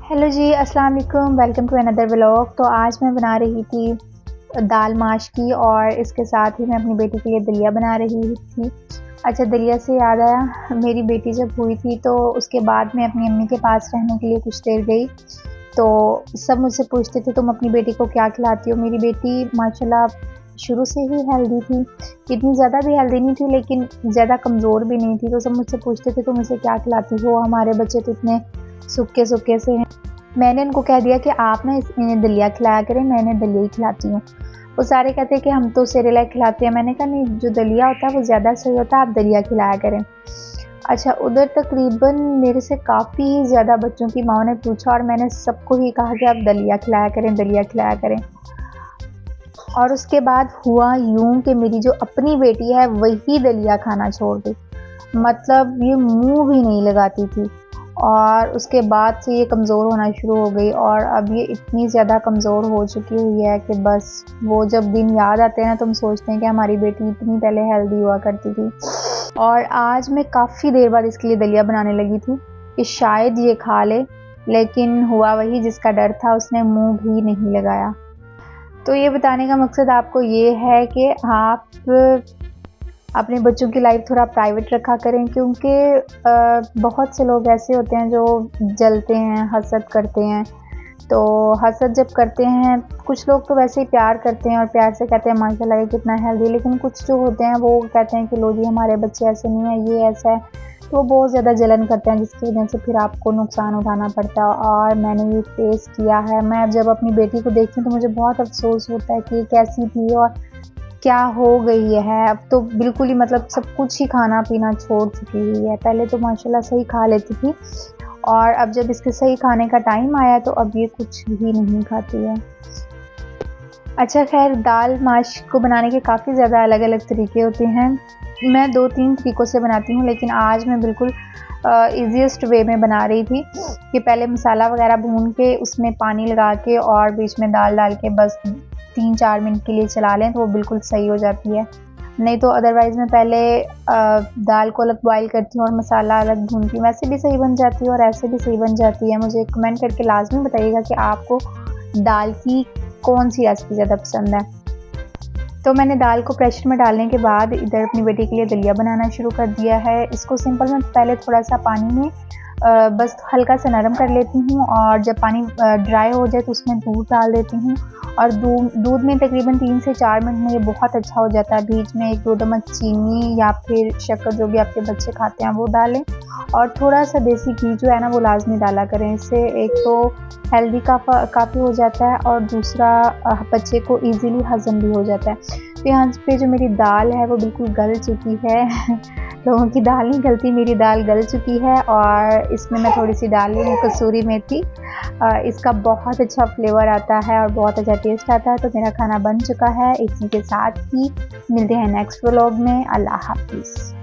Hello जी, अस्सलाम वालेकुम। Welcome to another vlog. तो आज मैं बना रही थी दाल माश की और इसके साथ ही मैं अपनी बेटी के लिए दलिया बना रही थी। अच्छा, दलिया से याद आया, मेरी बेटी जब हुई थी तो उसके बाद मैं अपनी अम्मी के पास रहने के लिए कुछ देर गई। तो सब मुझसे पूछते थे तुम अपनी बेटी को क्या खिलाती हो। मेरी बेटी माशाल्लाह शुरू से ही हेल्दी थी, इतनी ज़्यादा भी हेल्दी नहीं थी लेकिन ज़्यादा कमज़ोर भी नहीं थी। तो सब मुझसे पूछते थे तुम इसे क्या खिलाती हो, हमारे बच्चे तो इतने सूखे सूखे से हैं। मैंने उनको कह दिया कि आप ना इन्हें दलिया खिलाया करें, मैं इन्हें दलिया ही खिलाती हूँ। वो सारे कहते हैं कि हम तो सेरेलैक खिलाते हैं। मैंने कहा नहीं, जो दलिया होता है वो ज़्यादा सही होता है, आप दलिया खिलाया करें। अच्छा, उधर तकरीबन मेरे से काफ़ी ज़्यादा बच्चों की माँओं ने पूछा और मैंने सबको ही कहा कि आप दलिया खिलाया करें, दलिया खिलाया करें। और उसके बाद हुआ यूँ कि मेरी जो अपनी बेटी है वही दलिया खाना छोड़ दी, मतलब ये मुँह भी नहीं लगाती थी। और उसके बाद से ये कमज़ोर होना शुरू हो गई और अब ये इतनी ज़्यादा कमज़ोर हो चुकी हुई है कि बस वो जब दिन याद आते हैं ना तो हम सोचते हैं कि हमारी बेटी इतनी पहले हेल्दी हुआ करती थी। और आज मैं काफ़ी देर बाद इसके लिए दलिया बनाने लगी थी कि शायद ये खा ले, लेकिन हुआ वही जिसका डर था, उसने मुँह भी नहीं लगाया। तो ये बताने का मकसद आपको ये है कि आप अपने बच्चों की लाइफ थोड़ा प्राइवेट रखा करें, क्योंकि बहुत से लोग ऐसे होते हैं जो जलते हैं, हसद करते हैं। तो हसद जब करते हैं, कुछ लोग तो वैसे ही प्यार करते हैं और प्यार से कहते हैं माशाल्लाह ये कितना हेल्दी, लेकिन कुछ जो होते हैं वो कहते हैं कि लो जी हमारे बच्चे ऐसे नहीं है, ये ऐसा है। तो वो बहुत ज़्यादा जलन करते हैं जिसकी वजह से फिर आपको नुकसान उठाना पड़ता है और मैंने ये फेस किया है। मैं जब अपनी बेटी को देखती हूँ तो मुझे बहुत अफसोस होता है कि ये कैसी थी और क्या हो गई है। अब तो बिल्कुल ही मतलब सब कुछ ही खाना पीना छोड़ चुकी हुई है। पहले तो माशाल्लाह सही खा लेती थी और अब जब इसके सही खाने का टाइम आया तो अब ये कुछ भी नहीं खाती है। अच्छा खैर, दाल माश को बनाने के काफ़ी ज़्यादा अलग अलग तरीके होते हैं। मैं 2-3 तरीक़ों से बनाती हूँ, लेकिन आज मैं बिल्कुल ईज़ीएस्ट वे में बना रही थी कि पहले मसाला वगैरह भून के उसमें पानी लगा के और बीच में दाल डाल के बस 3-4 मिनट के लिए चला लें तो वो बिल्कुल सही हो जाती है। नहीं तो अदरवाइज़ मैं पहले दाल को अलग बॉयल करती हूँ और मसाला अलग भूनती हूँ, वैसे भी सही बन जाती है और ऐसे भी सही बन जाती है। मुझे कमेंट करके लाज़मी बताइएगा कि आपको दाल की कौन-सी रेसिपी ज़्यादा पसंद है। तो मैंने दाल को प्रेशर में डालने के बाद इधर अपनी बेटी के लिए दलिया बनाना शुरू कर दिया है। इसको सिंपल मैं पहले थोड़ा-सा पानी में बस हल्का सा नरम कर लेती हूँ और जब पानी ड्राई हो जाए तो उसमें दूध डाल देती हूँ और दूध में तकरीबन 3 से 4 मिनट में ये बहुत अच्छा हो जाता है। बीच में 1-2 चम्मच चीनी या फिर शक्कर जो भी आपके बच्चे खाते हैं वो डालें और थोड़ा-सा देसी घी जो है ना वो लाज़मी डाला करें। इससे एक तो हेल्दी काफ़ी हो जाता है और दूसरा बच्चे को ईज़िली हज़म भी हो जाता है। तो यहाँ पे जो मेरी दाल है वो बिल्कुल गल चुकी है। लोगों की दाल नहीं गलती, मेरी दाल गल चुकी है और इसमें मैं थोड़ी-सी डाल रही हूँ कसूरी मेथी। इसका बहुत अच्छा फ्लेवर आता है और बहुत अच्छा टेस्ट आता है। तो मेरा खाना बन चुका है। इसी के साथ ही मिलते हैं नेक्स्ट व्लॉग में। अल्लाह हाफ़िज़।